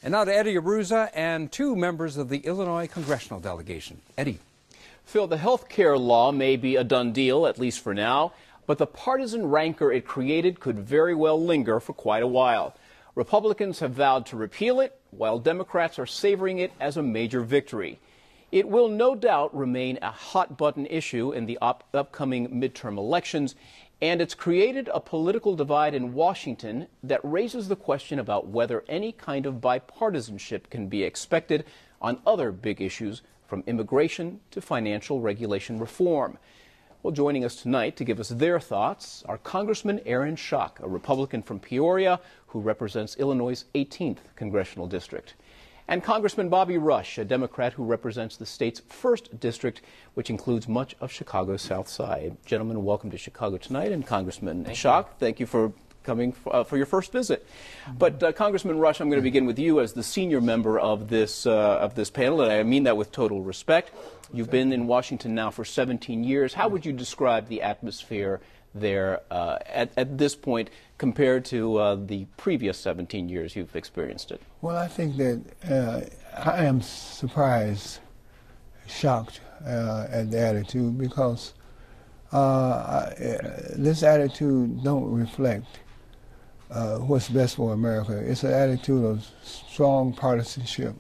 And now to Eddie Abruzza and two members of the Illinois congressional delegation. Eddie. Phil, the health care law may be a done deal, at least for now, but the partisan rancor it created could very well linger for quite a while. Republicans have vowed to repeal it, while Democrats are savoring it as a major victory. It will no doubt remain a hot-button issue in the upcoming midterm elections, and it's created a political divide in Washington that raises the question about whether any kind of bipartisanship can be expected on other big issues, from immigration to financial regulation reform. Well, joining us tonight to give us their thoughts are Congressman Aaron Schock, a Republican from Peoria who represents Illinois' 18th congressional district, and Congressman Bobby Rush, a Democrat who represents the state's 1st district, which includes much of Chicago's South Side. Gentlemen, welcome to Chicago tonight, and Congressman Schock, thank you for coming for your first visit. But Congressman Rush, I'm going to begin with you as the senior member of this panel, and I mean that with total respect. You've been in Washington now for 17 years. How would you describe the atmosphere there at this point compared to the previous 17 years you've experienced it? Well, I think that I am surprised, shocked at the attitude, because this attitude don't reflect what's best for America. It's an attitude of strong partisanship.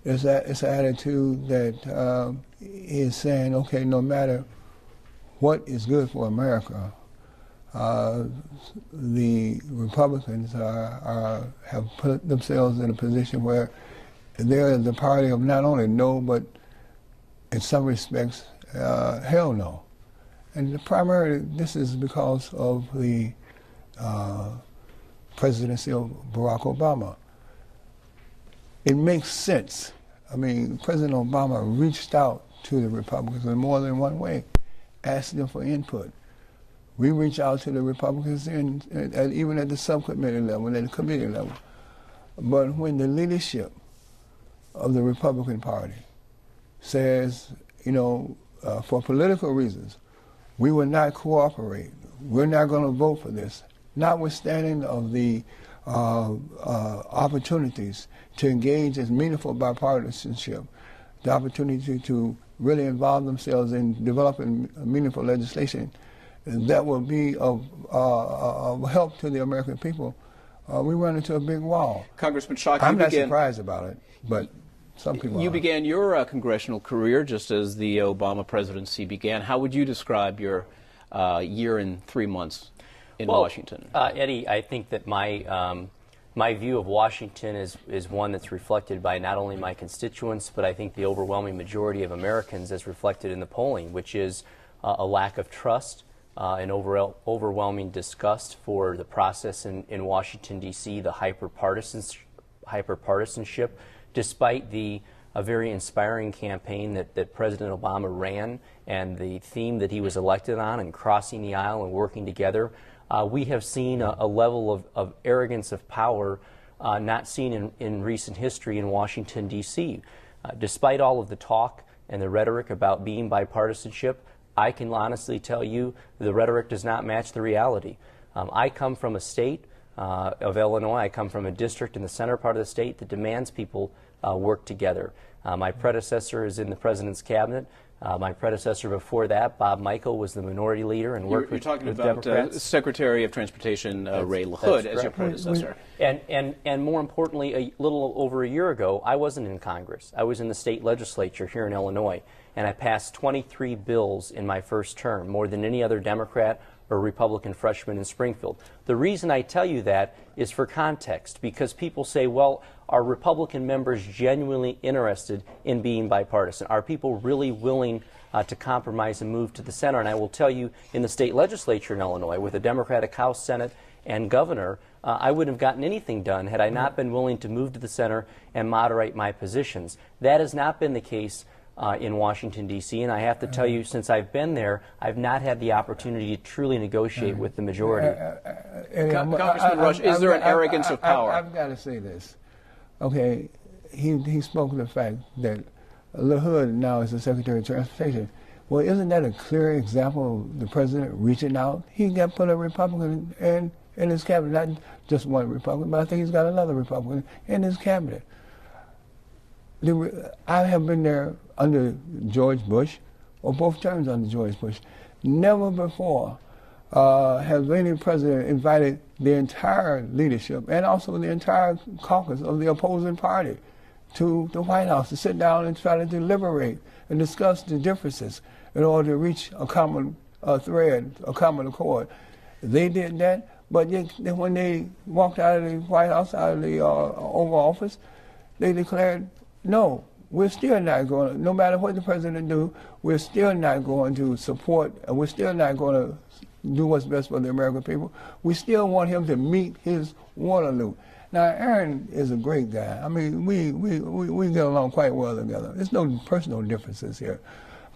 It's an attitude that is saying, okay, no matter what is good for America, the Republicans have put themselves in a position where they're the party of not only no, but in some respects, hell no. And primarily, this is because of the presidency of Barack Obama. It makes sense. I mean, President Obama reached out to the Republicans in more than one way, asked them for input. We reach out to the Republicans even at the subcommittee level, and at the committee level. But when the leadership of the Republican Party says, you know, for political reasons, we will not cooperate, we're not going to vote for this, notwithstanding of the opportunities to engage in meaningful bipartisanship, the opportunity to really involve themselves in developing meaningful legislation that will be of help to the American people, we run into a big wall. Congressman Schock, I'm not surprised about it, but some people You are. began your congressional career just as the Obama presidency began. How would you describe your year and 3 months in Washington? Eddie, I think that my view of Washington is one that's reflected by not only my constituents, but I think the overwhelming majority of Americans as reflected in the polling, which is a lack of trust, an overwhelming disgust for the process in Washington, D.C., the hyperpartisanship, despite the very inspiring campaign that President Obama ran and the theme that he was elected on, and crossing the aisle and working together. We have seen a level of arrogance of power not seen in recent history in Washington, D.C. Despite all of the talk and the rhetoric about being bipartisanship, I can honestly tell you the rhetoric does not match the reality. I come from a state of Illinois. I come from a district in the center part of the state that demands people work together. My predecessor is in the President's cabinet. My predecessor before that, Bob Michael, was the minority leader and worked with Democrats. You're talking about Secretary of Transportation Ray LaHood as your predecessor. And more importantly, a little over a year ago, I wasn't in Congress. I was in the state legislature here in Illinois, and I passed 23 bills in my first term, more than any other Democrat or Republican freshman in Springfield. The reason I tell you that is for context, because people say, well, are Republican members genuinely interested in being bipartisan? Are people really willing to compromise and move to the center? And I will tell you, in the state legislature in Illinois, with a Democratic House, Senate, and governor, I wouldn't have gotten anything done had I not been willing to move to the center and moderate my positions. That has not been the case in Washington, D.C., and I have to tell you, since I've been there, I've not had the opportunity to truly negotiate with the majority. Congressman Rush, is there an arrogance of power? I've got to say this. Okay, he spoke of the fact that LaHood now is the Secretary of Transportation. Well, isn't that a clear example of the president reaching out? He got put a Republican, and in his cabinet, not just one Republican, but I think he's got another Republican in his cabinet. I have been there under George Bush, or both terms under George Bush. Never before has any president invited the entire leadership and also the entire caucus of the opposing party to the White House to sit down and try to deliberate and discuss the differences in order to reach a common thread, a common accord. They did that, but yet, when they walked out of the White House, out of the Oval Office, they declared, no, we're still not going to, no matter what the president do, we're still not going to support, and we're still not going to do what's best for the American people. We still want him to meet his Waterloo. Now, Aaron is a great guy. I mean, we get along quite well together. There's no personal differences here.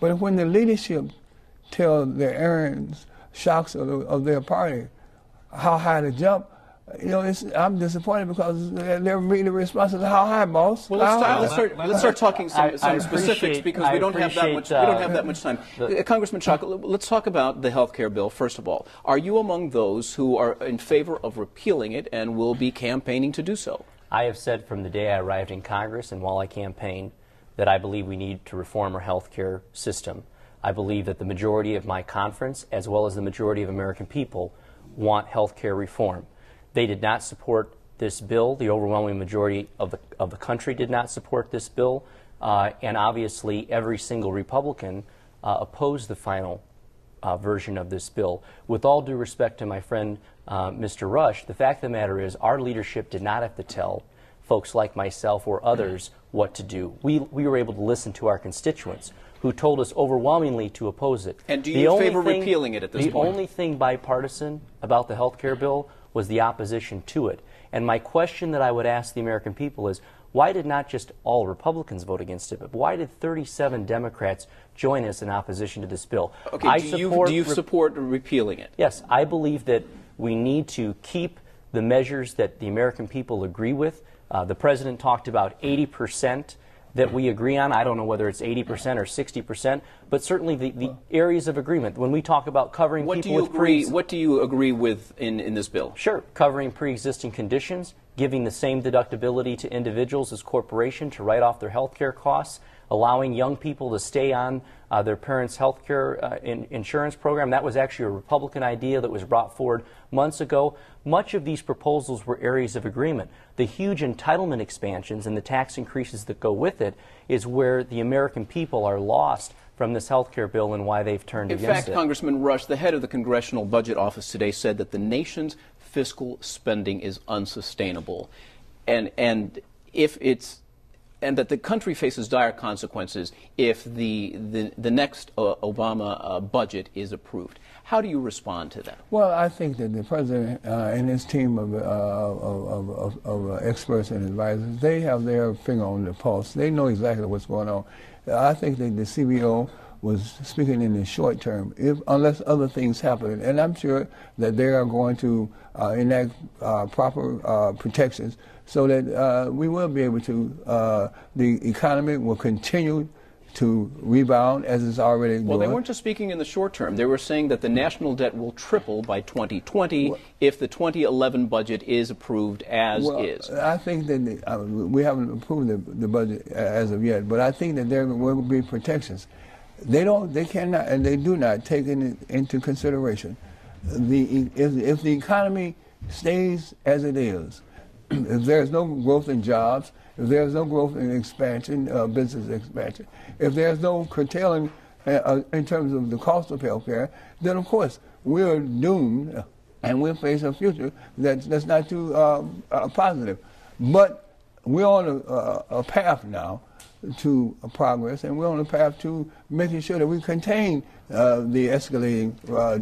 But when the leadership tell the Aaron's Schocks of their party how high to jump, you know, I'm disappointed because they're really responsible. How high, boss? Well, let's start talking some specifics because we don't have that much time. Congressman Schock, let's talk about the health care bill first of all. Are you among those who are in favor of repealing it and will be campaigning to do so? I have said from the day I arrived in Congress and while I campaigned that I believe we need to reform our health care system. I believe that the majority of my conference, as well as the majority of American people, want health care reform. They did not support this bill. The overwhelming majority of the country did not support this bill. And obviously, every single Republican opposed the final version of this bill. With all due respect to my friend, Mr. Rush, the fact of the matter is our leadership did not have to tell folks like myself or others what to do. We were able to listen to our constituents who told us overwhelmingly to oppose it. And do you favor repealing it at this point? The only thing bipartisan about the health care bill was the opposition to it. And my question that I would ask the American people is, why did not just all Republicans vote against it, but why did 37 Democrats join us in opposition to this bill? Okay, do you support repealing it? Yes, I believe that we need to keep the measures that the American people agree with. The President talked about 80% that we agree on. I don't know whether it's 80% or 60%, but certainly the areas of agreement. When we talk about covering what people with what do you agree with in this bill? Sure, covering pre-existing conditions, giving the same deductibility to individuals as corporations to write off their health care costs, allowing young people to stay on their parents' health care insurance program. That was actually a Republican idea that was brought forward months ago. Much of these proposals were areas of agreement. The huge entitlement expansions and the tax increases that go with it is where the American people are lost from this health care bill and why they've turned against it. In fact, Congressman Rush, the head of the Congressional Budget Office today said that the nation's fiscal spending is unsustainable, and that the country faces dire consequences if the next Obama budget is approved. How do you respond to that? Well, I think that the president and his team of experts and advisors, they have their finger on the pulse. They know exactly what's going on. I think that the CBO was speaking in the short term, unless other things happen. And I'm sure that they are going to enact proper protections so that we will be able to, the economy will continue to rebound as it's already doing. Well, they weren't just speaking in the short term. They were saying that the national debt will triple by 2020 if the 2011 budget is approved as is. I think that we haven't approved the budget as of yet, but I think that there will be protections. They cannot, and they do not take into consideration if the economy stays as it is, if there's no growth in jobs, if there's no growth in expansion, business expansion, if there's no curtailing in terms of the cost of health care, then of course we're doomed and we'll face a future that's not too positive. But we're on a path now to progress, and we're on a path to making sure that we contain the escalating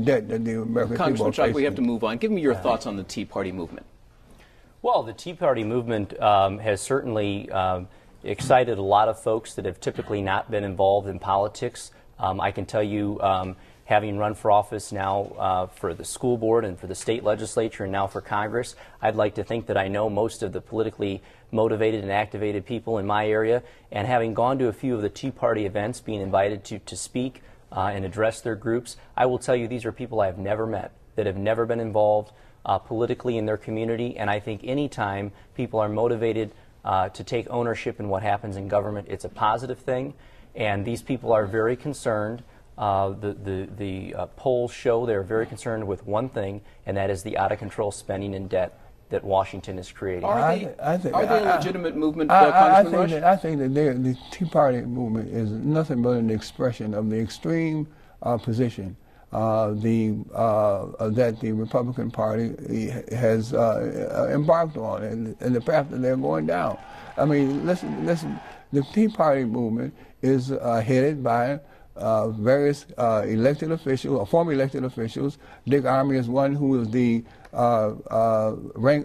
debt that the American people are facing. Congressman Schock, we have to move on. Give me your thoughts on the Tea Party movement. Well, the Tea Party movement has certainly excited a lot of folks that have typically not been involved in politics. I can tell you, having run for office now for the school board and for the state legislature and now for Congress, I'd like to think that I know most of the politically motivated and activated people in my area. And having gone to a few of the Tea Party events, being invited to speak and address their groups, I will tell you these are people I have never met, that have never been involved politically in their community. And I think anytime people are motivated to take ownership in what happens in government, it's a positive thing. And these people are very concerned. The polls show they're very concerned with one thing, and that is the out-of-control spending and debt that Washington is creating. Are they a legitimate movement, Congressman Rush? I think that the Tea Party movement is nothing but an expression of the extreme position that the Republican Party has embarked on, and the path that they're going down. I mean, listen. The Tea Party movement is headed by various elected officials, or former elected officials. Dick Armey is one who is the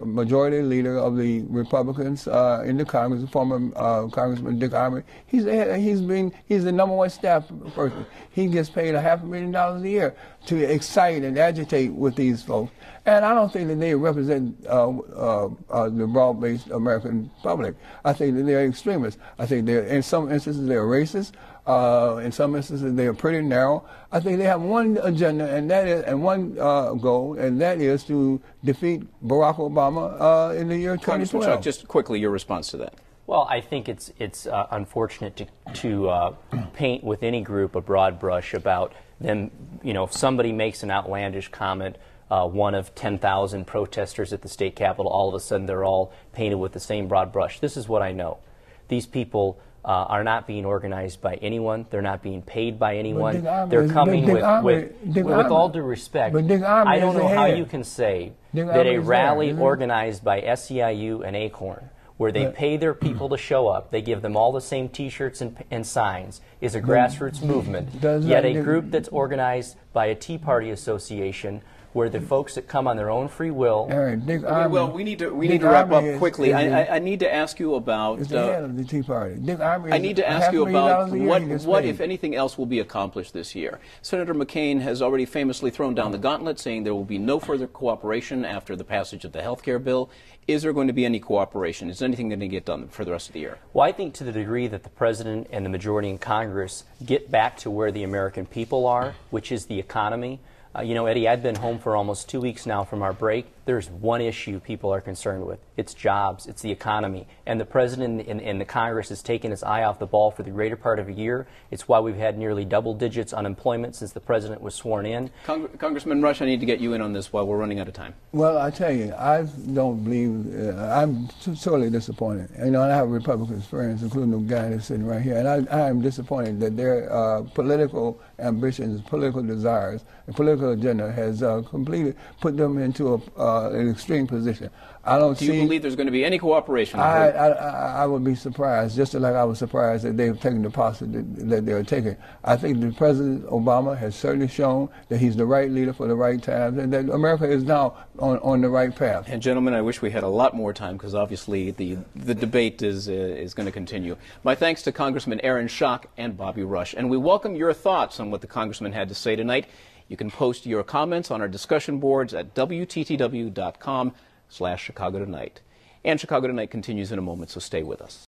majority leader of the Republicans in the Congress, former Congressman Dick Armey. He's the #1 staff person. He gets paid $500,000 a year to excite and agitate with these folks. And I don't think that they represent the broad-based American public. I think that they're extremists. I think they're, in some instances, they're racist. In some instances, they are pretty narrow. I think they have one agenda, and that is, and one goal, and that is to defeat Barack Obama in the year 2012. Congressman Schock, just quickly, your response to that. Well, I think it's unfortunate to paint with any group a broad brush about them. You know, if somebody makes an outlandish comment, one of 10,000 protesters at the state capitol, all of a sudden they're all painted with the same broad brush. This is what I know. These people are not being organized by anyone. They're not being paid by anyone. They're coming with all due respect, I don't know how you can say that a rally organized by SEIU and Acorn, where they pay their people to show up, they give them all the same T-shirts and signs, is a grassroots movement, yet a group that's organized by a Tea Party association, where the folks that come on their own free will. Well, we need to wrap up quickly. I need to ask you about. It's the head of the Tea Party. Dick Armey. I need to ask you about what, if anything else, will be accomplished this year. Senator McCain has already famously thrown down the gauntlet, saying there will be no further cooperation after the passage of the health care bill. Is there going to be any cooperation? Is anything going to get done for the rest of the year? Well, I think to the degree that the President and the majority in Congress get back to where the American people are, which is the economy. You know, Eddie, I've been home for almost 2 weeks now from our break. There's one issue people are concerned with. It's jobs. It's the economy. And the President and the Congress has taken its eye off the ball for the greater part of a year. It's why we've had nearly double digits unemployment since the President was sworn in. Congressman Rush, I need to get you in on this while we're running out of time. Well, I tell you, I don't believe, I'm sorely disappointed. You know, and I have Republican friends, including the guy that's sitting right here, and I am disappointed that their political ambitions, political desires, and political agenda has completely put them into an extreme position. Do you believe there's going to be any cooperation? I would be surprised, just like I was surprised that they've taken the posture that they're taking. I think that President Obama has certainly shown that he's the right leader for the right times, and that America is now on the right path. And gentlemen, I wish we had a lot more time, because obviously the debate is going to continue. My thanks to Congressman Aaron Schock and Bobby Rush, and we welcome your thoughts on what the Congressman had to say tonight. You can post your comments on our discussion boards at WTTW.com/Chicago Tonight. And Chicago Tonight continues in a moment, so stay with us.